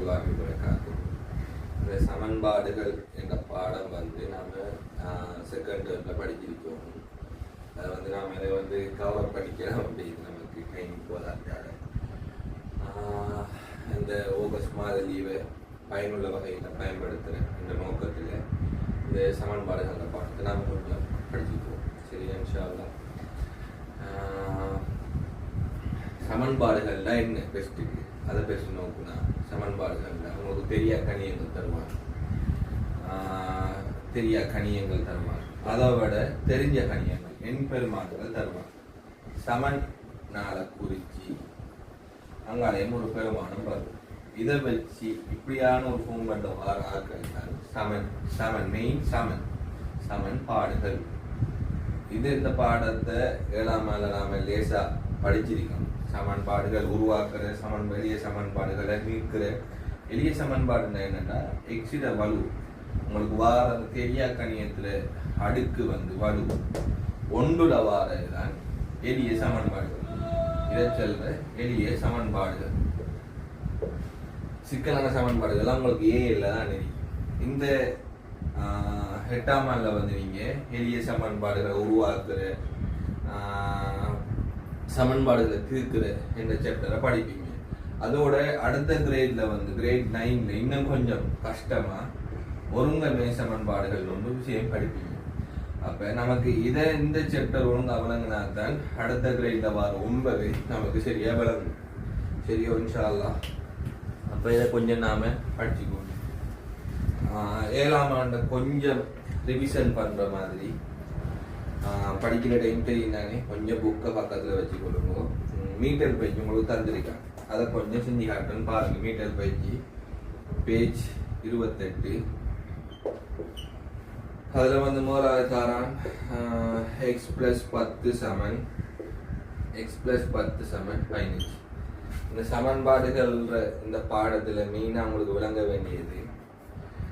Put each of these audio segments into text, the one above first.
காக்கும். இந்த சமன்பாடுகள் என்ற பாடம் வந்து நாம் செகண்ட் டேர்மில் படிச்சிருக்கோம். அதை வந்து நாம் இதை வந்து கவர் படிக்கலாம் அப்படின்னு நமக்கு டைம் போதாட்டாங்க. இந்த ஆகஸ்ட் மாத லீவை பயனுள்ள வகையில் பயன்படுத்துகிறேன் என்ற நோக்கத்தில் இந்த சமன்பாடுகள் பாடத்தை நாம் கொஞ்சம் படிச்சுக்குவோம். சரி, இன்ஷா அல்லாஹ். சமன்பாடுகள்லாம் என்ன பெஸ்ட்டுக்கு அதை பேச நோக்குனா, சமன்பாடுகள்ல உங்களுக்கு பெரிய கணியங்கள் தருவாங்க, தெரிய கணியங்கள் தருவாங்க, அதை விட தெரிஞ்ச கணியங்கள் எண் பெருமானங்கள் தருவாங்க. சமன் நாளை குறிச்சி அங்காலயம் ஒரு பெருமானம் வரும். இதை வச்சு இப்படியான ஒரு ஃபோன் கண்ட வார ஆட்கள் சமன் சமன் மெயின் சமன் சமன்பாடுகள். இது இந்த பாடத்தை 7ஆம் ஆண்டு நாம லேசா படிச்சிருக்கோம். சமன்பாடுகள் உருவாக்குற எளிய சமன்பாடுகளை நீக்கிற எளிய சமன்பாடுன்னா என்னன்னா, எக்ஸிட வலு உங்களுக்கு வார தெரியா கணியத்துல அடுக்கு வந்து வலு ஒன்றுல வாரதுதான் எளிய சமன்பாடுகள். இதை சொல்ற எளிய சமன்பாடுகள். சிக்கலான சமன்பாடுகள் உங்களுக்கு ஏல தான் நினைக்கும். இந்த 8ஆம் ஆண்டுல வந்து நீங்க எளிய சமன்பாடுகளை உருவாக்குற சமன்பாடுகளை தீர்க்கிற என்ற சாப்டரை படிப்பீங்க. அதோட அடுத்த கிரேட்ல வந்து கிரேட் 9ல இன்னும் கொஞ்சம் கஷ்டமா ஒருங்கமை சமன்பாடுகள் ஒன்று விஷயம் படிப்பீங்க. அப்ப நமக்கு இந்த சாப்டர் ஒழுங்கா விளங்கினால்தான் அடுத்த கிரேட்ல வர 9 நமக்கு சரியா விளங்கும். சரியோ, இன்ஷா அல்லாஹ். அப்ப இதை கொஞ்சம் நாம படிச்சுக்கோங்க. 7ஆம் ஆண்டு கொஞ்சம் ரிவிஷன் பண்ற மாதிரி படிக்கிற டைம் தெரியுந்தானே, கொஞ்சம் புக்கை பக்கத்தில் வச்சு கொடுங்க. மீட்டர் பயிற்சி உங்களுக்கு தந்திருக்காங்க, அதை கொஞ்சம் செஞ்சு காட்டுன்னு பாருங்க. மீட்டர் பயிற்சி பேஜ் 28. அதில் வந்து முதலாவது தாரான் x+10 சமன் x+10 சமன் 15. இந்த சமன்பாடுகள் இந்த பாடத்தில் மெயினாக உங்களுக்கு விளங்க வேண்டியது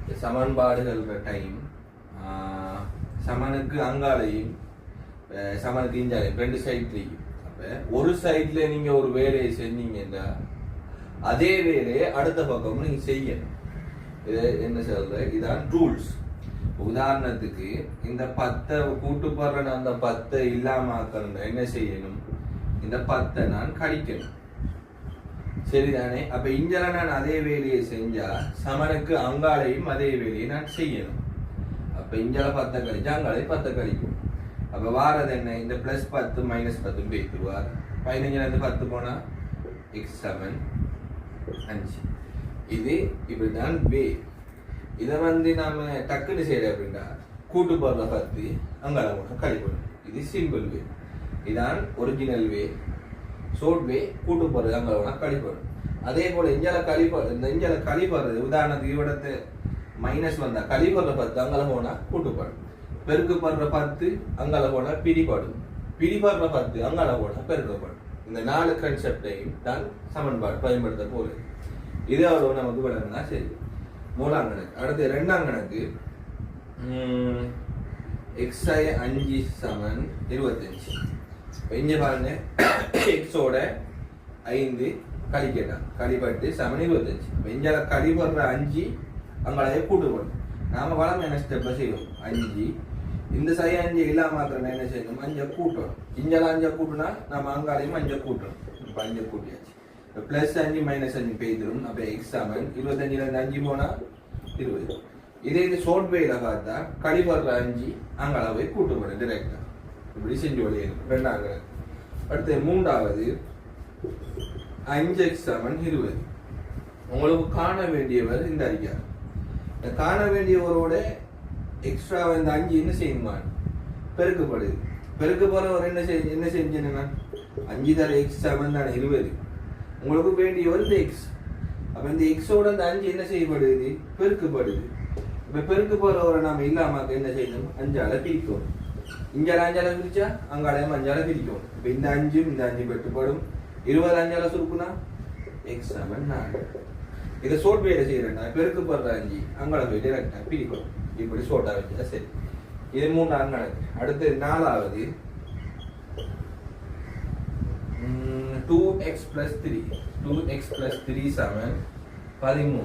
இந்த சமன்பாடுகள் டைம். சமனுக்கு அங்காலையும் சமனுக்கு இஞ்சாலையும் 2 சைட்லையும். அப்ப ஒரு சைட்ல நீங்க ஒரு வேலையை செஞ்சீங்கன்னா அதே வேலையை அடுத்த பக்கமும் நீங்க செய்யணும். இது என்ன சொல்ற, இதான் ரூல்ஸ். உதாரணத்துக்கு இந்த 10 கூட்டுப்படுற அந்த 10 இல்லாம என்ன செய்யணும், இந்த 10 நான் கழிக்கணும். சரிதானே? அப்ப இஞ்சல நான் அதே வேலையை செஞ்சா சமனுக்கு அங்காலையும் அதே வேலையை நான் செய்யணும். அப்ப இஞ்சால 10 கழிச்சா அங்காலே 10 கழிக்கும். அப்ப வாரது என்ன, இந்த +10 -10 பேத்துருவார். 15 10 போனா x7 5. இது இப்படிதான் வே. இதை வந்து நாம டக்குன்னு செய்யற அப்படின்னா கூட்டு போடுற 10 அங்கால போனா கழிப்படும். இது சிம்பிள் வே. இதான் ஒரிஜினல் வே. ஷோர்ட் வே கூட்டு போடுறது அங்கால போனா கழிப்படும். அதே போல இஞ்சால கழிப்படுறது உதாரணத்துக்கு இவ்விடத்தை மைனஸ் வந்தா கழிப்படுற 10 அங்கால போனா கூட்டுப்படும். பெருக்குப்படுற 10 அங்கால போனா பிரிப்படும். பிரிப்படுற 10 அங்கால போனா பெருக்கப்படும். இந்த 4 கன்செப்டையும் தான் சமன்பாடு பயன்படுத்த போகுது. இது அவ்வளவு நமக்கு விளங்குனா சரி. 3ஆம் கணக்கு. அடுத்து 2ஆம் கணக்கு. x5 சமன் 25. இங்க பாருங்க, எக்ஸோட 5 கழிக்கட்டான், கழிப்பட்டு சமன் 25. இஞ்சால கழிப்படுற 5 அங்காலே கூட்டுப்படும். நாம வளம் என்ன ஸ்டெப்பை செய்வோம், 5 இந்த சை 5 இல்லாம மாத்திரம் என்ன செய்யணும், 5 கூட்டணும். இஞ்சால 5 கூட்டுனா நம்ம அங்காலையும் 5 கூட்டணும். இப்ப 5 கூட்டியாச்சு. +5 -5 பெய்திரும். அப்ப x சமன் 25ல 5 போனா 20. இதே இது ஷார்ட் வேல பார்த்தா கழிப்படுற 5 அங்கால போய் கூட்டுப்படும் டிரெக்டா. இப்படி செஞ்சு வழியணும். 2ஆம் கணக்கு. அடுத்து 3வது 5x சமன் 20. உங்களுக்கு காண வேண்டியவர் இந்த அறிக்கை. காண வேண்டியவரோட எக்ஸ்ட்ரா இந்த 5 என்ன செய்யணுமா, பெருக்கப்படுது. பெருக்கப்படுறவர் என்ன செஞ்சேன்னா 5 தர x சமன் தானே 20. உங்களுக்கு வேண்டியவர் இந்த x. அப்ப இந்த எக்ஸோட இந்த 5 என்ன செய்யப்படுது, பெருக்கப்படுது. இப்ப பெருக்கப்படுறவரை நாம இல்லாம என்ன செய்யணும், 5ஆல பிரிக்கும். இஞ்சால 5ஆல பிரிச்சா அங்காலையும் 5ஆல பிரிக்கும். இப்ப இந்த 5 இந்த 5 பெற்றுப்படும். 20 5ஆல சுருக்குனா x சமன் 4. இதை ஷோர்ட் வேலை செய்யறேன்னா பெருக்கப்படுற 5 அங்கால போய் டைரக்டா பிரிக்கணும். இப்படி ஷோர்ட்டா வச்சா சரி. இது 3ஆம் கணக்கு. அடுத்து 4வது 2x + 3 சமன் 13.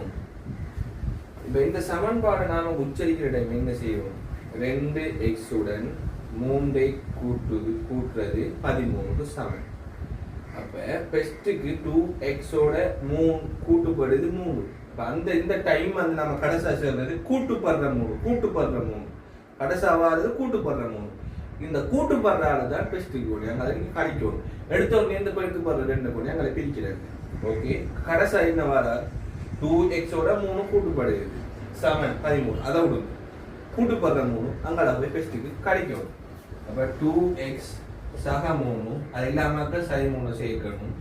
இப்போ இந்த சமன்பாடை நாம உச்சரிக்கிற டைம் என்ன செய்வோம்? 2x உடன் 3 கூட்டுறது 13க்கு சமம். அப்ப பெஸ்ட்டுக்கு 2x ஓட 3 கூட்டுப்படுது 3. அப்ப அந்த இந்த டைம் வந்து நம்ம கடைசா சேர்றது கூட்டுப்படுற 3 கடைசா வாரது கூட்டுப்படுற 3. இந்த கூட்டுப்படுறால தான் பெஸ்ட்டுக்கு கூடிய அதை நீங்க கழிக்கணும். எடுத்த உடனே இந்த பெருக்குப்படுற 2 கூடிய அங்கே பிரிக்கிறது. ஓகே, கடைசா என்ன வர 2x ஓட 3 கூட்டுப்படுது சமன் 13. அதை விடுங்க, கூட்டுப்படுற 3 அங்கே போய் பெஸ்ட்டுக்கு கழிக்கணும். அப்ப 2x சக 3 அது இல்லாம சை 3 சேர்க்கணும்.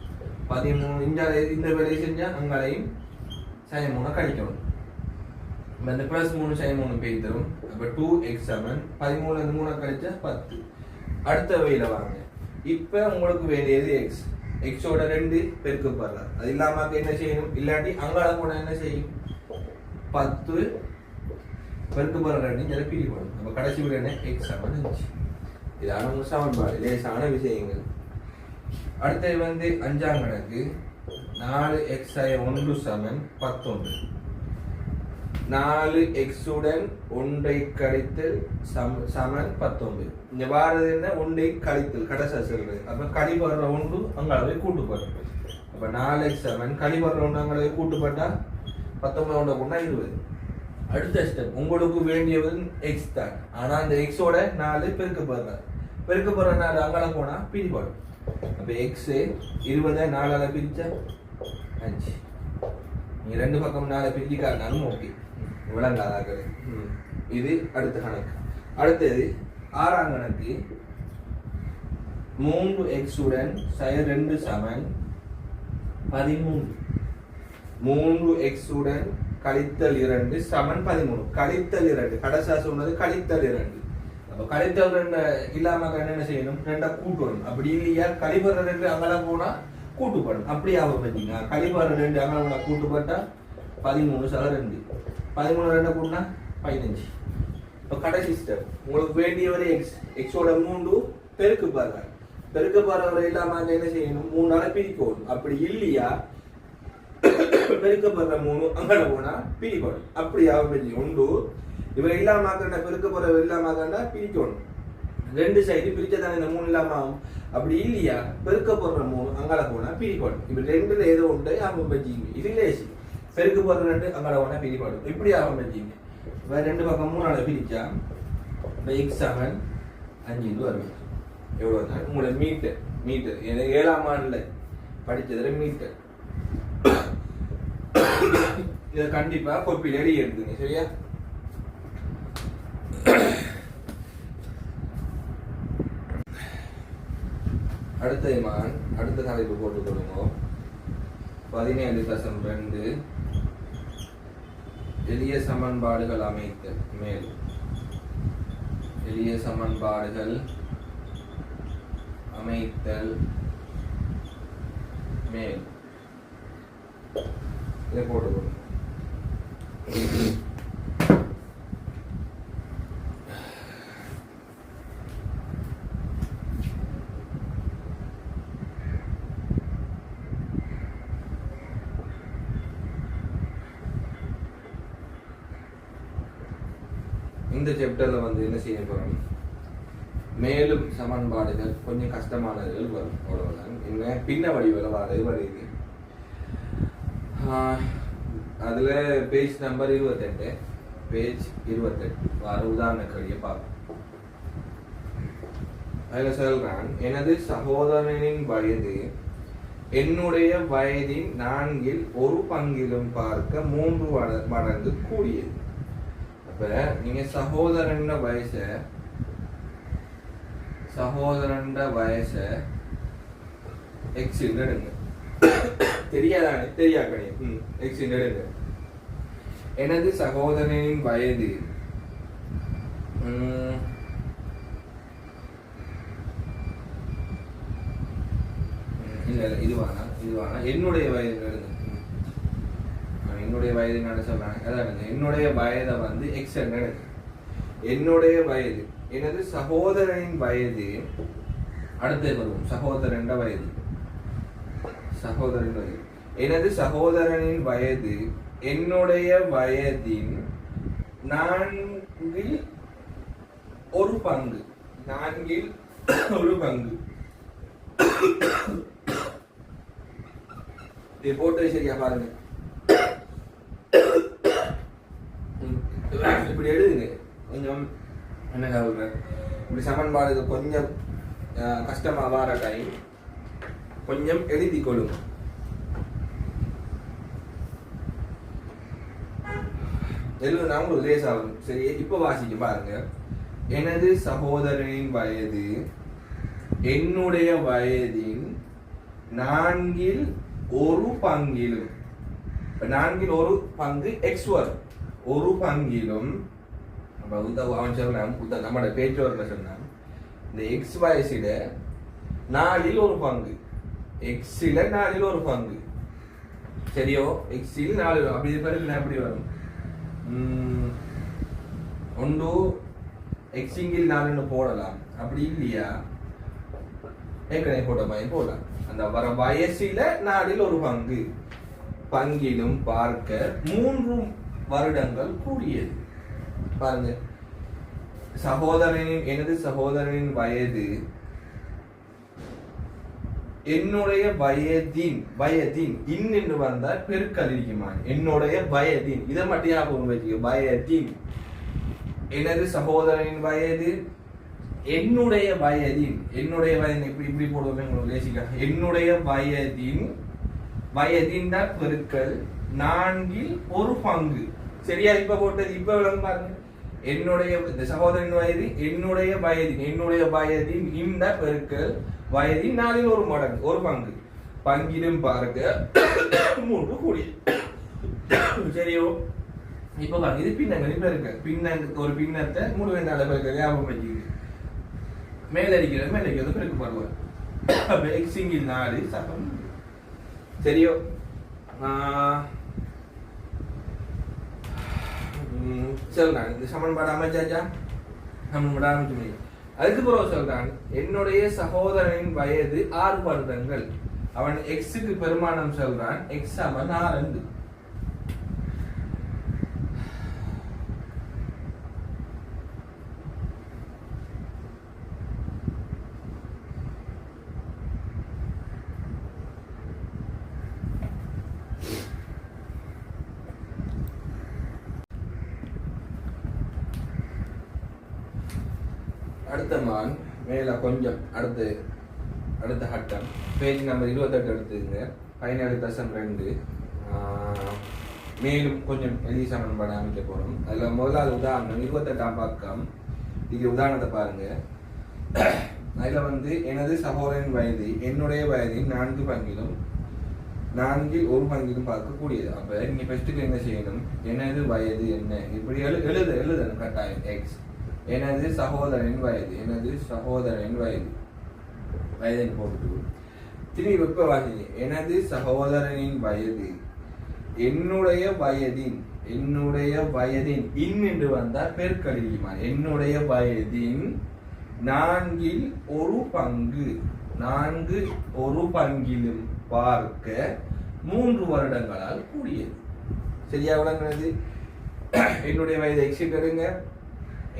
13 இந்த வேலையை செஞ்சா அங்களையும் சை 3 கழிக்கணும். இந்த பிளஸ் 3 சை 3 பேய் தரும். அப்ப 2x சமன் 13 இருந்து 3 கழிச்சா 10. அடுத்த வழியில வாங்க. இப்ப உங்களுக்கு வேண்டியது x. x ஓட 2 பெருக்கப்படுற. அது இல்லாம என்ன செய்யணும்? இல்லாட்டி அங்கால போனா என்ன செய்யும்? 10 பெருக்கப்படுற 2 இங்க பிரிக்கணும். அப்ப கடைசி விட என்ன? x சமன் 5. இதான ஒரு சமன்பாடு, லேசான விஷயங்கள். அடுத்தது வந்து 5ஆம் கணக்கு 4x1 சமன் 11. 4x உடன் 1 கழித்தல் சமன் 19. இங்க வாரது என்ன? 1 கழித்தல் கடைசா சொல்றது. அப்ப கழிப்படுற 1 அங்களவை கூட்டுப்படுறது. அப்ப 4x சமன் கழிப்படுற 1 அங்களவை கூட்டுப்பட்டா 19 கொண்டா 20. அடுத்த ஸ்டெப் உங்களுக்கு வேண்டியது x தான். ஆனா அந்த x ஓட 4 பெருக்கப்படுற 4 அங்கல போனா பிரிபடும். அப்ப x 20 4ஆல பிரிச்சா 5. நீ ரெண்டு பக்கம் 4 பிரிக்காதனாலும் ஓகே, விளங்காதாக்கள். இது அடுத்த கணக்கு. அடுத்தது 6ஆம் கணக்கு 3x உடன் sin 2 சமன் 13. 3x உடன் கழித்தல் 2 சமன் 13. கழித்தல் 2 கடைசா சொன்னது கழித்தல் 2. அப்ப கழித்தல் 2 இல்லாம என்ன செய்யணும்? 2 கூட்டணும். அப்படி இல்லையா கழிபடுற 2 அங்கல போனா கூட்டுப்படும். அப்படி ஆகும் பார்த்தீங்க. கழிபடுற 2 அங்கல போனா கூட்டுப்பட்டா 13 சக 2. 13 2 கூட்டினா 15. இப்போ கடைசி ஸ்டெப் உங்களுக்கு வேண்டியவரை x ஓட 3 பெருக்கப்படுற. பெருக்கப்படுறவரை இல்லாம என்ன செய்யணும்? 3ஆல பிரிக்கணும். அப்படி இல்லையா பெருக்கப்படுற 3 அங்கட போனா பிரிக்கணும். அப்படியா ஒன்று இவ இல்லாம பெருக்கப்படுற இல்லாம பிரிக்கணும். 2 சைடு பிரிச்சதான இந்த 3 இல்லாம ஆகும். அப்படி இல்லையா பெருக்கப்படுற 3 அங்கட போனா பிரிக்கணும். இப்ப 2ல ஏதோ ஒன்று ஆகும் வச்சுங்க. இது லேசி. பெருக்கப்படுற 2 அங்கட போனா பிரிக்கணும். இப்படி ஆகும் வச்சுங்க. வேற 2 பக்கம் 3ஆல பிரிச்சா x சமன் 5 வரும். எவ்வளவு? உங்களோட மீட்டர் எனக்கு 7ஆம் ஆண்டுல படிச்சதுல மீட்டர். இதை கண்டிப்பா கோப்பில் எழுதி எடுத்துங்க. சரியா? அடுத்த தலைப்பு போட்டுக் கொள்ளுங்க. 17.2 எளிய சமன்பாடுகள் அமைத்தல். மேலும் எளிய சமன்பாடுகள் அமைத்தல் மேல் இதை போட்டுக்கொள்ளுங்க. இந்த சாப்டர்ல வந்து என்ன செய்ய போறோம்? மேலும் சமன்பாடுகள் கொஞ்சம் கஷ்டமானதுகள் வரும். அவ்வளவுதான். என்ன பின்ன வடிவில் வருது. அதுல பேஜ் நம்பர் 28 பேஜ் 28 வர உதாரண கடியை பார்ப்போம். அதுல சொல்றான், எனது சகோதரனின் வயது என்னுடைய வயதின் 4ல் 1 பங்கிலும் பார்க்க 3 மடங்கு கூடியது. அப்ப நீங்க சகோதரன் வயச x எடுங்க. தெரியாதானே? தெரியாக்கணே. x எடுங்க. எனது சகோதரனின் வயது இல்ல இதுவானா என்னுடைய வயது எடுங்க. என்னுடைய வயது என்ன சொல்றாங்க? அதான் என்னுடைய வயதை வந்து x எடுங்க. என்னுடைய வயது எனது சகோதரனின் வயது. அடுத்து வருவோம். சகோதரன் வயது. எனது சகோதரனின் வயது என்னுடைய வயதின் 4 ஒரு பங்கு 4 ஒரு பங்கு இது போட்டு சரியா பாருங்க. இப்படி எழுதுங்க. கொஞ்சம் என்ன சொல்றேன், இப்படி சமன்பாடு கொஞ்சம் கஷ்டமா வர டைம் கொஞ்சம் எழுதி கொள்ளுங்க. எழுதுனா உங்களுக்கு லேஸ் ஆகும். சரி, இப்ப வாசிக்க பாருங்க. எனது சகோதரனின் வயது என்னுடைய வயதின் 4 ஒரு பங்கிலும், 4 ஒரு பங்கு எக்ஸ் வரும், ஒரு பங்கிலும் அவன் சொன்னான் நம்மளோட பேச்சோர்ல சொன்னான் இந்த எக்ஸ் வயசில 4 ஒரு பங்கு, எக்ஸில 4 ஒரு பங்கு. சரியோ, எக்ஸில் 4 அப்படி பிறகு எப்படி வரும்? ஒன்று எக்ஸிங்கில் 4 போடலாம், அப்படி இல்லையா ஏற்கனவே போட்ட மாதிரி போடலாம். அந்த வர வயசில 4 ஒரு பங்கு பங்கிலும் பார்க்க 3 வருடங்கள் கூடியது. பாருங்க, எனது சகோதரனின் வயது என்னுடைய வயதின் என்று வந்தா பெருக்கல் இருக்குமா? என்னுடைய வயதின் இதை மட்டும் ஞாபகம் வச்சுக்க. வயதின் எனது சகோதரனின் வயது என்னுடைய வயதின் இப்படி இப்படி போடுவோமே உங்களுக்கு லேசிக்கா. என்னுடைய வயதின் தான் பெருக்கல் 4 ஒரு பங்கு. சரியா? இப்ப போட்டது இப்ப விளங்க பாருங்க. என்னுடைய சகோதரன் வயது என்னுடைய வயதின் இந்த பெருக்கல் வயதின் 4 ஒரு மடங்கு ஒரு பங்கு பங்கிலும் பார்க்க 3 கூடிய. சரியோ? இப்ப பாருங்க, இது பின்னங்கள் பெருக்க ஒரு பின்னத்தை 3 வேண்டாம் பெருக்க ஞாபகம் வச்சுக்கிது. மேலடிக்கிறது பெருக்கப்படுவார். எக்ஸிங்கில் 4 சமம். சரியோ? சொல்றான் இந்த சமன்பாடு அமைச்சாச்சா? சமன்பாடு அமைச்சு. அதுக்கு பிறகு சொல்றான் என்னுடைய சகோதரனின் வயது 6 வருடங்கள். அவன் எக்ஸுக்கு பெருமானம் சொல்றான் எக்ஸ் சமன் 4. அடுத்த மான் மேல கொஞ்சம் அடுத்த ஹட்டம் பேஜ் நம்பர் 28 எடுத்துங்க. 17.2 மேலும் கொஞ்சம் எளிய சமன்பாடு அமைக்க போறோம். அதுல முதலாவது உதாரணம் 28ஆம் பக்கம். இது உதாரணத்தை பாருங்க. அதுல எனது சகோதரன் வயது என்னுடைய வயதின் 4 பங்கிலும் 4 ஒரு பங்கிலும் பார்க்கக்கூடியது. அப்ப நீங்க ஃபர்ஸ்ட்டுக்கு என்ன செய்யணும்? எனது வயது என்ன இப்படி எழுதணும் கட்டாயம். எக்ஸ் எனது சகோதரன் வயது வயதின் போட்டு திரும்பி வெப்ப வாசிங்க. எனது சகோதரனின் வயது என்னுடைய வயதின் என்று வந்தா பெருக்கடிக்குமா? என்னுடைய வயதின் 4 ஒரு பங்கு 4 ஒரு பங்கிலும் பார்க்க 3 வருடங்களால் கூடியது. சரியா விளங்குறது? என்னுடைய வயது எக்ஸிட் எடுங்க.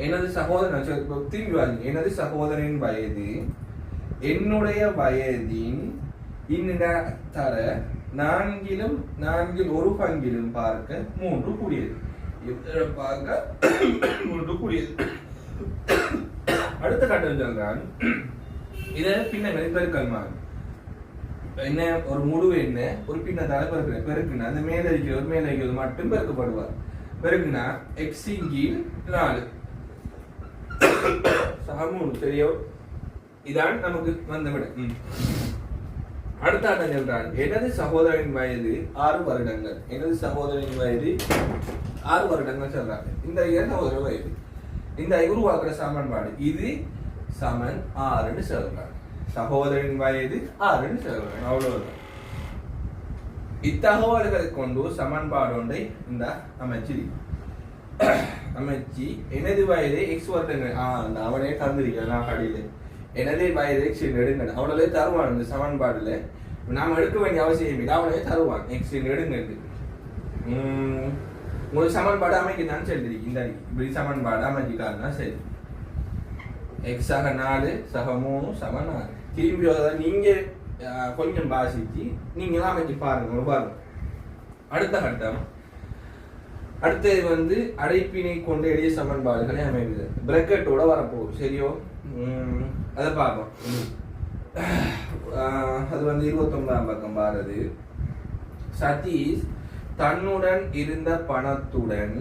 எனது சகோதரன் திரும்பி வாங்க. எனது சகோதரனின் வயது என்னுடைய வயதின் தர 4 ஒரு பங்கிலும் பார்க்க 3 கூடியது. பார்க்க 3 கூடியது. அடுத்த கட்டம் சொல்றான் இத பின்னங்களின் பெருக்கல்மான் என்ன ஒரு முழு என்ன ஒரு பின்னத்தால பெருக்குனா அந்த மேல இருக்கிறது மட்டும் பெருக்கப்படுவார். பெருக்குனா எக்ஸின் கீழ் 4 சமம். சரியோ? இதான் நமக்கு வந்த விட. அடுத்த ஆட்டம் சொல்றான் எனது சகோதரனின் வயது 6 வருடங்கள். சொல்றாங்க. இந்த சகோதர வயது இந்த உருவாக்குற சமன்பாடு இது சமன் 6ன்னு சொல்றாங்க. சகோதரனின் வயது 6ன்னு சொல்றாங்க. அவ்வளவுதான். இத்தகவல்களை கொண்டு சமன்பாடு ஒன்றை இந்த அமைச்சு எனது வயது எக்ஸ் வருடங்கள் அவனே தந்திருக்கான் கடையில. எனது வயது எக்ஸ் எடுங்க அவனே தருவான். இந்த சமன்பாடுல நாம் எடுக்க வேண்டிய அவசியம் இல்லை. அவனே தருவான் எக்ஸ் எடுங்க. உங்களுக்கு சமன்பாடு அமைக்குதான்னு சரி இந்த இப்படி சமன்பாடு அமைக்கிட்டாருன்னா சரி எக்ஸ் சக 4 சக 3 சம 4 திரும்பி நீங்க கொஞ்சம் வாசிச்சு நீங்களும் அமைச்சு பாருங்க பாருங்க. அடுத்த கட்டம் அடுத்தது வந்து அடைப்பினை கொண்ட எளிய சமன்பாடுகளை அமைக்குது பிரக்கெட்டோட வரப்போகுது சரியோ. அதை பார்ப்போம். அது வந்து 29ஆம் பக்கம் பாருது. சதீஷ் தன்னுடன் இருந்த பணத்துடன்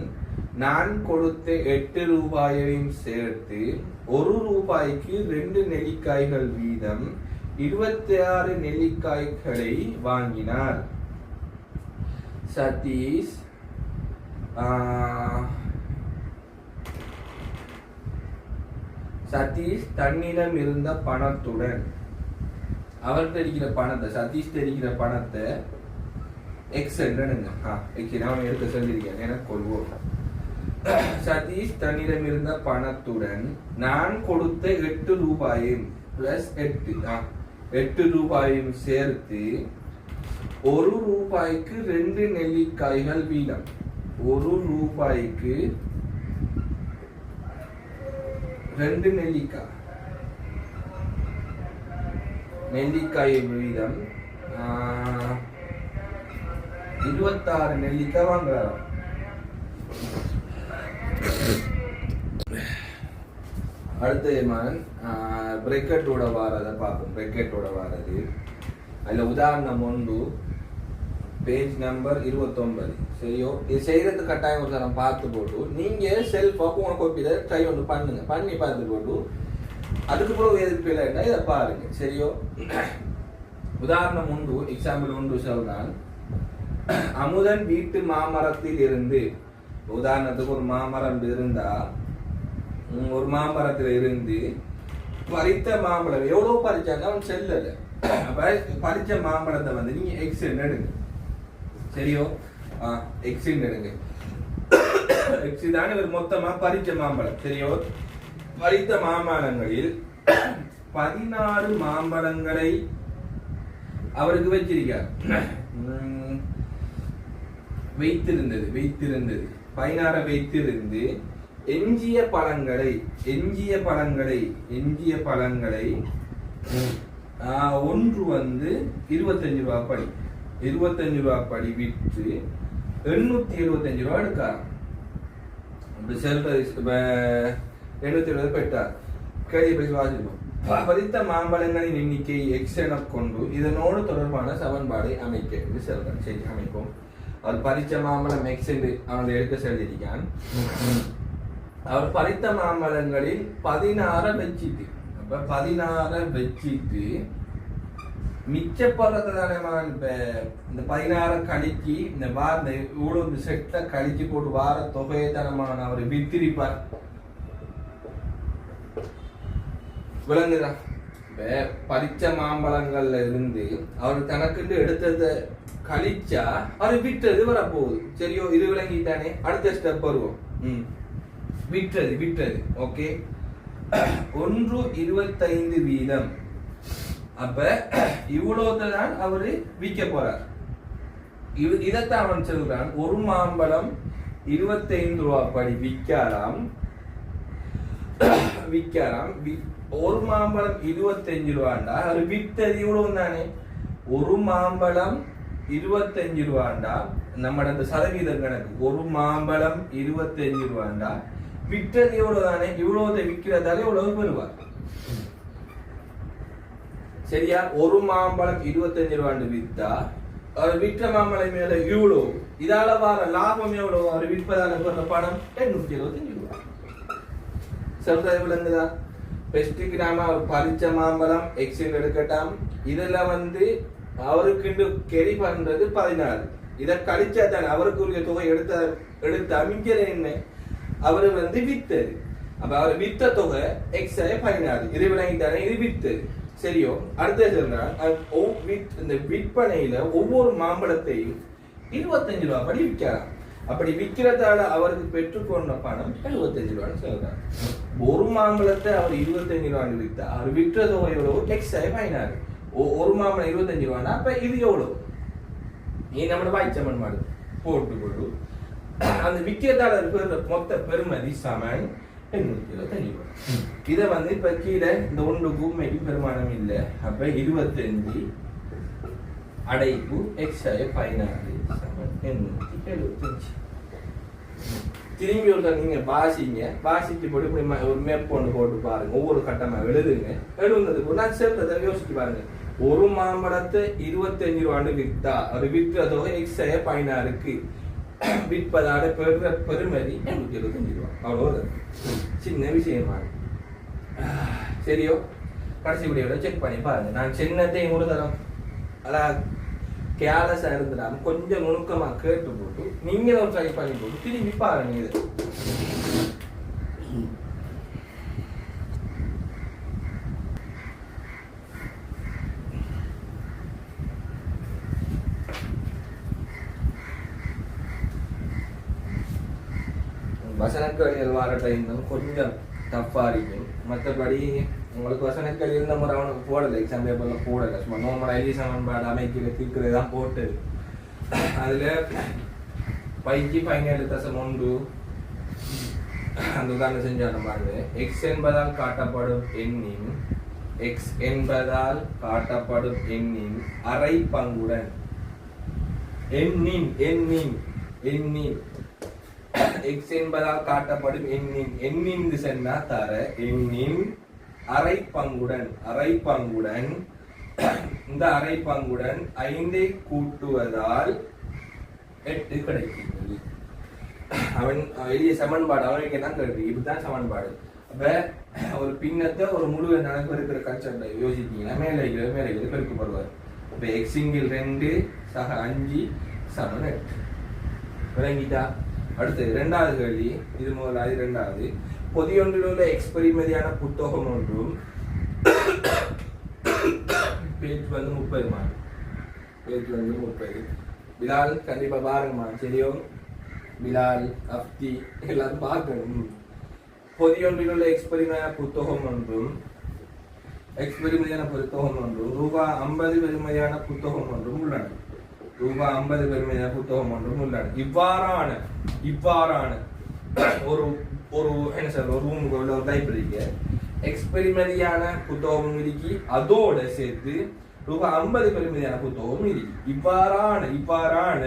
நான் கொடுத்த 8 ரூபாயையும் சேர்த்து 1 ரூபாய்க்கு 2 நெல்லிக்காய்கள் வீதம் 26 நெல்லிக்காய்களை வாங்கினார். சதீஷ் சதீஷ் தன்னிடம் இருந்த பணத்துடன் அவர் தெரிகிற பணத்தை சதீஷ் தெரிகிற பணத்தை எக்ஸ் என்றுங்க நான் எடுக்க சொல்லியிருக்கேன் எனக்கு கொள்வோம். சதீஷ் தன்னிடம் இருந்த பணத்துடன் நான் கொடுத்த 8 ரூபாயும் பிளஸ் 8 ரூபாயும் சேர்த்து 1 ரூபாய்க்கு 2 நெல்லிக்காய்கள் வீதம் 1 ரூபாய்க்கு 2 நெல்லிக்காய் வீதம் 26 நெல்லிக்காய் வாங்குறாராம். அடுத்த பிரக்கெட்டோட வாரதை பார்ப்போம். பிரக்கெட்டோட வாரது அதுல உதாரணம் 1 பேஜ் நம்பர் 29 சரியோ. இது செய்யறது கட்டாயம் ஒரு தரம் பார்த்து போட்டு நீங்க செல்ஃபா போன கோப்பியில ட்ரை ஒன்று பண்ணுங்க. பண்ணி பார்த்து போட்டு அதுக்கப்புறம் எதுக்கு இல்லைன்னா இதை பாருங்க சரியோ. உதாரணம் 1 எக்ஸாம்பிள் 1 சொல்றான். அமுதன் வீட்டு மாமரத்தில் இருந்து உதாரணத்துக்கு ஒரு மாமரம் இருந்தா ஒரு மாமரத்துல இருந்து பறித்த மாம்பழம் எவ்வளவு பறிச்சாங்க அவன் செல்லல. பறிச்ச மாம்பழத்தை வந்து நீங்க எக்ஸ் எடுங்க சரியோ. எக்ஸ் எடுங்க. எக்ஸ் தானே மொத்தமா பறிச்ச மாம்பழம் சரியோ. பறித்த மாம்பழங்களில் 16 மாம்பழங்களை அவருக்கு வச்சிருக்கார். வைத்திருந்தது 16 வைத்திருந்து எஞ்சிய பழங்களை ஒன்று வந்து 25 ரூபாய் படி 25 ரூபாய் படி விற்று 875 ரூபாய் எடுக்காராம். அப்படி செல்றது 870 பெற்றார். கேள்வி பேசி வாசிப்போம். பறித்த மாம்பழங்களின் எண்ணிக்கை எக்ஸ் என கொண்டு இதனோடு தொடர்பான சமன்பாடை அமைக்க செல்றேன் சரி அமைப்போம். அவர் பறித்த மாம்பழம் எக்ஸ் என்று அவனை எடுக்க செல்லிருக்கான். அவர் பறித்த மாம்பழங்களில் 16 வச்சிட்டு அப்ப 16 வச்சிட்டு மிச்சப்படுறது தானே இப்ப இந்த 16 கழிச்சு இந்த வார இவ்வளவு செட்டை கழிச்சு போட்டு வார தொகையை தனமான அவர் வித்திரிப்பார். விளங்குதா? இப்ப பறிச்ச மாம்பழங்கள்ல இருந்து அவர் தனக்குண்டு எடுத்ததை கழிச்சா அவர் விற்றது வரப்போகுது சரியோ. இது விளங்கிட்டானே. அடுத்த ஸ்டெப் வருவோம். விற்றது ஓகே. 1/25 வீதம் அப்ப இவ்வளவுதான் அவரு விற்க போறார். இதைத்தான் அவன் சொல்றான். ஒரு மாம்பழம் 25 ரூபாய் படி விற்காராம். ஒரு மாம்பழம் 25 ரூபாண்டா அவர் விற்றது இவ்வளவு தானே. ஒரு மாம்பழம் 25 ரூபாண்டா நம்ம அந்த சதவீத கணக்கு. ஒரு மாம்பழம் 25 ரூபாண்டா விற்றது எவ்வளவு தானே. இவ்வளவு விற்கிறதால இவ்வளவு பெறுவார் சரியா. ஒரு மாம்பழம் 25 ரூபாண்டு வித்தா அவர் விற்ற மாம்பழம் மேல இவ்வளவு. இதால வர லாபம் எவ்வளவு. அவர் விற்பதால பெற பணம் 875 ரூபாய். சொல்றது விளங்குதா? பெஸ்ட்டுக்கு நாம அவர் பறிச்ச மாம்பழம் எக்ஸ்சேஞ்ச் எடுக்கட்டாம். இதுல வந்து அவருக்கு கெரி பண்றது 16. இதை கழிச்சா தானே அவருக்குரிய தொகை எடுத்த அமைக்கிற என்ன அவரு வந்து வித்தது. அப்ப அவர் வித்த தொகை எக்ஸ் 16. இது விளங்கிட்டானே. இது வித்தது சரியோ. அடுத்த சொல்றான் இந்த விற்பனையில ஒவ்வொரு மாம்பழத்தையும் 25 ரூபாய் படி விற்கிறான். அப்படி விற்கிறதால அவருக்கு பெற்றுக்கொண்ட பணம் 75 ரூபான்னு சொல்றாரு. ஒரு மாம்பழத்தை அவர் 25 ரூபான்னு வித்தா அவர் விற்ற தொகை எவ்வளவு எக்ஸ் 16. ஒரு மாம்பழம் 25 ரூபான்னா அப்ப இது எவ்வளவு. நம்மளோட வாய்ச்சமன் மாடு போட்டுக்கொண்டு அந்த விக்கிரதாளர் மொத்த பெருமதி சமன் 825 ரூபா. இதை வந்து இப்ப கீழே இந்த ஒன்றுக்கும் உண்மைக்கும் பெருமானம் இல்லை. அப்ப 25 அடைப்பு எக்ஸாய 16 சமன் 875. திரும்பி ஒரு நீங்க வாசிக்கு போட்டு ஒரு மேப் ஒன்று போட்டு பாருங்க. ஒவ்வொரு கட்டமா எழுதுங்க. எழுதுனதுக்கு நான் சேர்றதை யோசிச்சு பாருங்க. ஒரு மாம்பழத்தை 25 ரூபான்னு வித்தா ஒரு விற்ற தொகை எக்ஸாய 16க்கு விற்பதால பெருமதி 875 ரூபா. அவ்வளவுதான், சின்ன விஷயமா. சரியோ, கடைசி வீடியோட செக் பண்ணி பாருங்க. நான் சின்னத்தையும் ஒரு தரம் அதான் கேலஸா இருந்துடாம கொஞ்சம் நுணுக்கமா கேட்டு போட்டு நீங்களும் ட்ரை பண்ணி போட்டு திரும்பி பாருங்க. இது வசனக்கழிகள் வார டைம் தான் கொஞ்சம் டஃப்பா இருக்கும். மற்றபடி உங்களுக்கு வசனக்கழிகள் நம்ம அவனுக்கு போடலை, எக்ஸாம் பேப்பர்ல போடலை. சும்மா நோமலா எழுதி சமன்பாடு அமைக்கிற தீர்க்கிறது தான் போட்டு அதுல பைக்கு 17.1 அந்த உதாரணம் செஞ்சாலும் பாருங்க. எக்ஸ் என்பதால் காட்டப்படும் எண்ணின் அரை பங்குடன் எக்ஸ் என்பதால் காட்டப்படும் எண்ணின் சென்னா தர எண்ணின் அரை பங்குடன் இந்த அரை பங்குடன் 5 கூட்டுவதால் 8 கிடைக்கிறது. அவன் எளிய சமன்பாடு அவனுக்கு என்ன கேள்வி, இப்படிதான் சமன்பாடு. அப்ப ஒரு பின்னத்தை ஒரு முழு நடப்பு இருக்கிற கான்செப்டை யோசிச்சீங்கன்னா மேலே பெருக்கப்படுவார். இப்ப எக்ஸிங்கில் 2 சக 5 சமன் 8 விளங்கிட்டா. அடுத்து இரண்டாவது கேள்வி, இது முதலாவது. இரண்டாவது, பொதியொன்றில் உள்ள எக்ஸ்பெரிமதியான புத்தகம் ஒன்றும் பேஜ் வந்து 30 மார்க். பேஜ் வந்து 30. பிலால் கண்டிப்பா பாருங்கம்மா. சரியோ, பிலால் அப்தி எல்லாரும் பார்க்கணும். பொதியொன்றில் உள்ள எக்ஸ்பெரிமதியான புத்தகம் ஒன்றும் ரூபாய் 50 பெருமதியான புத்தகம் ஒன்றும் உள்ளன. இவ்வாறான ஒரு என்ன சொல்ற ஒரு ரூமுக்கு உள்ள ஒரு லைப்ரரிக்கு எக்ஸ்பெரிமதியான புத்தகம் இருக்கு, அதோட சேர்த்து ரூபாய் 50 பெருமதியான புத்தகம் இருக்கு. இவ்வாறான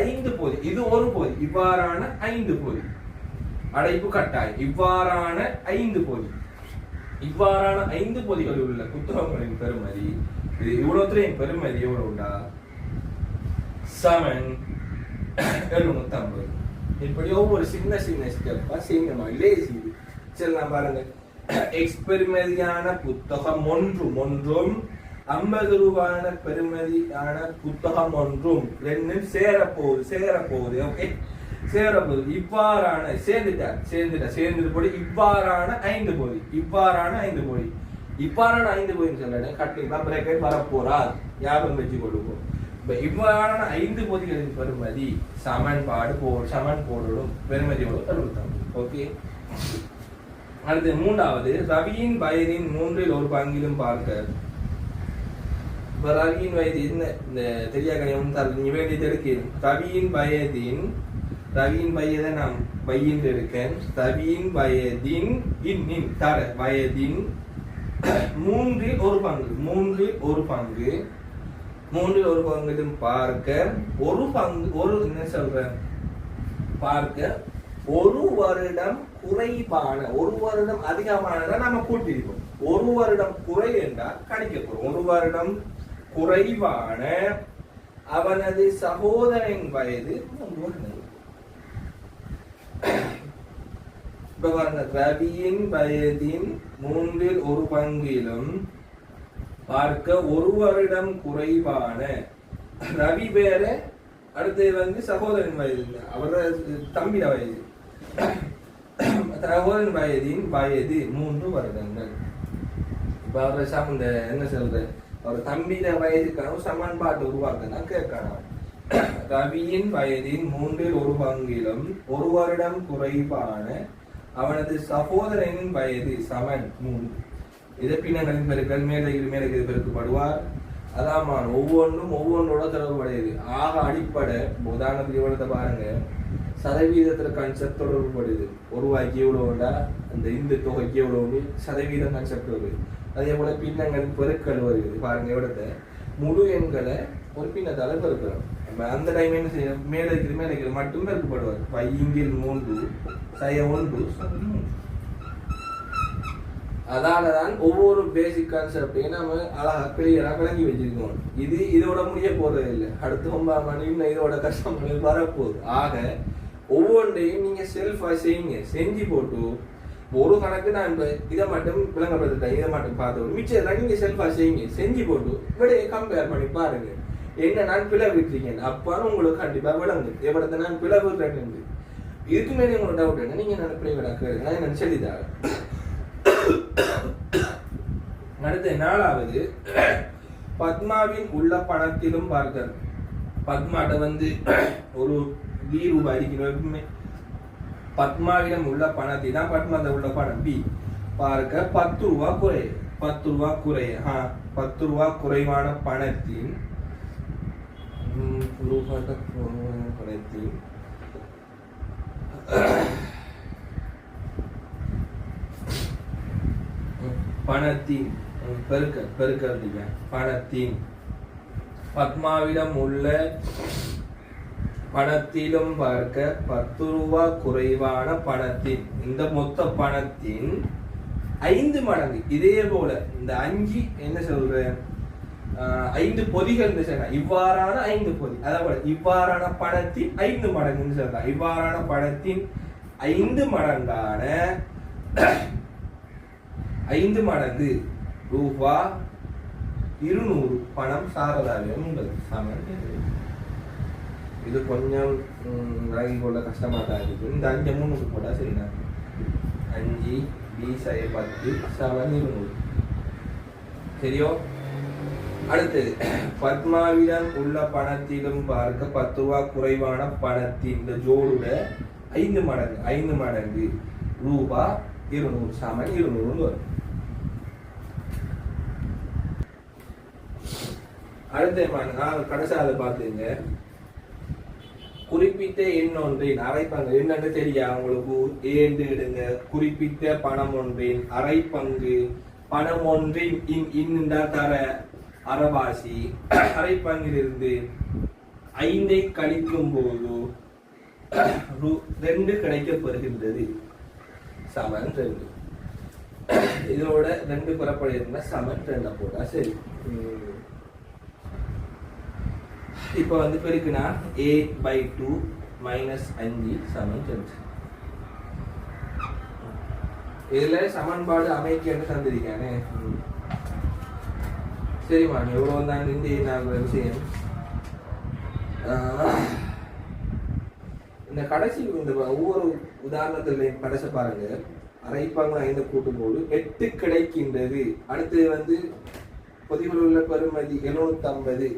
5 பொதி, இது ஒரு பொதி. இவ்வாறான 5 பொதி அடைப்பு கட்டாயம். இவ்வாறான 5 பொதிகளில் உள்ள புத்தகங்களின் பெருமதி, இது இவ்வளவுத்திலையும் பெருமதி எவ்வளவு உண்டா? சமன் 750. இப்படி ஒவ்வொரு சின்ன ஸ்டெப்பா செய்யணுமா? லேசி சொல்லலாம் பாருங்க. எக்ஸ்பெரிமதியான புத்தகம் ஒன்றும் 50 ரூபாயான பெருமதியான புத்தகம் ஒன்றும் ரெண்டும் சேரப்போகுது. ஓகே, சேரப்போகுது. இவ்வாறான சேர்ந்துட்டு போது இவ்வாறான 5 பொதி. இவ்வாறான 5 பொதி சொல்றேன். கண்டிப்பா பிரேக்கெட் வரப்போறாது, ஞாபகம் வச்சு கொள்ளுவோம். இவ்வாறான 5 பொதிகளின் பெருமதி சமன் போடும் பெருமதியோடு 75. ஓகே, அடுத்து மூன்றாவது, ரவியின் வயதின் 1/3 பங்கிலும் பார்க்க. ரவியின் வயது இந்த தெரியாத வேண்டியது எடுக்கிறேன். ரவியின் வயதை நாம் வயின்னு இருக்கேன். ரவியின் வயதின் வயதின் 1/3 பங்கிலும் பார்க்க என்ன சொல்றேன், பார்க்க ஒரு வருடம் குறைவான, ஒரு வருடம் அதிகமானதா நம்ம கூட்டியிருக்கோம். ஒரு வருடம் குறை என்றால் கணிக்க போறோம். ஒரு வருடம் குறைவான அவனது சகோதரன் வயது 3 வருடங்கள். ரவியின் வயதின் 1/3 பங்கிலும் பார்க்க ஒரு வருடம் குறைவான. ரவி வேற, அடுத்து வந்து சகோதரன் வயது, அவரோட தம்பிட வயது. சகோதரன் வயதின் வயது 3 வருடங்கள். இப்ப அவரை இந்த என்ன சொல்ற, அவர் தம்பிட வயதுக்கான சமன்பாட்டு உருவாக்குனா கேட்கணும். ரவியின் வயதின் 1/3 பங்கிலும் ஒரு வருடம் குறைவான அவனது சகோதரனின் வயது சமன் 3. இதை பின்னங்களின் பெருக்கள் மேலே பெருக்கப்படுவார். அதாம்மா ஒவ்வொன்றும் ஒவ்வொன்றோட தொடர்புடையது. ஆக அடிப்படை உதாரணத்துக்கு இவ்வளத்தை பாருங்க, சதவீதத்துல கான்செப்ட் தொடர்புபடுது. ஒரு ரூபாய்க்கு எவ்வளோண்டா அந்த இந்த தொகைக்கு எவ்வளோ சதவீதம் கான்செப்ட் வருது. அதே போல பின்னங்கள் பெருக்கல் வருது பாருங்க. இவ்வளத்தை முழு எண்களை ஒரு பின்னத்தால பெருக்கிறோம். நம்ம அந்த டைம் என்ன செய்யணும், மேலே இருக்கிறது மட்டும் பெருக்கப்படுவார். வையிங்கில் 3 சய 1 அதாலதான் ஒவ்வொரு பேசிக் கான்செப்டையும் நம்ம அழகா கிளியரா விளங்கி வச்சிருக்கோம். இதோட முடிய போறது இல்லை. அடுத்த 9 மணி இதோட கஷ்டங்கள் வரப்போகுது. ஆக ஒவ்வொன்றையும் நீங்க செல்ஃபா செய்யுங்க. செஞ்சு போட்டு ஒரு கணக்கு நான் இப்ப இதை மட்டும் விளங்கப்படுத்திட்டேன், இதை மட்டும் பார்த்து மிச்சம் நீங்க செல்ஃபா செய்யுங்க. செஞ்சு போட்டு விடையை கம்பேர் பண்ணி பாருங்க. என்ன நான் பிழை விட்டுருக்கேன் அப்பான்னு உங்களுக்கு கண்டிப்பா விளங்கு. எவ்வளவு நான் பிழை விடுறேன். இதுக்கு மேலே உங்களுக்கு டவுட் என்ன, நீங்க நான் பிழை விடாக்கு நான் சொல்லித்தாரு. அடுத்த 4வது பத்மாவின் உள்ள பணத்திலும் பார்க்க. பத்மாட்ட வந்து ஒரு ரூபாய் அடிக்கணும். பத்மாவிடம் உள்ள பணத்தை தான் பத்மாத உள்ள பணம் பி பார்க்க 10 ரூபா குறை. 10 ரூபா குறை 10 ரூபா குறைவான பணத்தின் பணத்தின் பணத்தின் பத்மாவிடம் உள்ள பணத்திலும் பார்க்க 10 ரூபா குறைவான பணத்தின் இந்த மொத்த பணத்தின் 5 மடங்கு. இதே போல இந்த 5 என்ன சொல்றேன், 5 பொதிகள் இவ்வாறான 5 பொதி, அதாவது இவ்வாறான பணத்தின் 5 மடங்குன்னு சொல்லலாம். இவ்வாறான பணத்தின் 5 மடங்கான 5 மடங்கு ரூபா 200 பணம் சாரதாவே உங்கள் சமன். இது கொஞ்சம் விலகி கொள்ள கஷ்டமா தான் இருக்கு. இந்த 5 3 போட்டா சரிண்ணா. 5 B 10 7 200 சரியோ. அடுத்தது பத்மாவிடம் உள்ள பணத்திலும் பார்க்க 10 ரூபா குறைவான பணத்தின் இந்த ஜோடுட 5 மடங்கு ரூபா 200 சமன் 200 வரும். அடுத்த கடைசியாக பார்த்துங்க, குறிப்பிட்ட எண் ஒன்றின் அரைப்பங்கு என்னன்னு தெரியா உங்களுக்கு ஏண்டு எடுங்க. குறிப்பிட்ட பணம் ஒன்றின் அரைப்பங்கு, பணம் ஒன்றின் இன்னுண்டா தர அறவாசி, அரைப்பங்கிலிருந்து 5 கழிக்கும் போது 2 கிடைக்கப்படுகின்றது சமன் 2. இதோட 2 பெறப்படுகின்ற சமன் 2 போட்டா சரி. இப்போ வந்து பெருக்குனா a/2 -5 சமன் 2. இதுல சமன்பாடு அமைக்க தந்திருக்கானே. சரிம்மா, எவ்வளவு தான் இந்த விஷயம். இந்த கடைசி இந்த ஒவ்வொரு உதாரணத்துல கடைசி பாருங்க. அரைப்பாங்க 5 கூட்டும் போது 8 கிடைக்கின்றது. அடுத்து வந்து பொதிகள் உள்ள பெறுமதி 750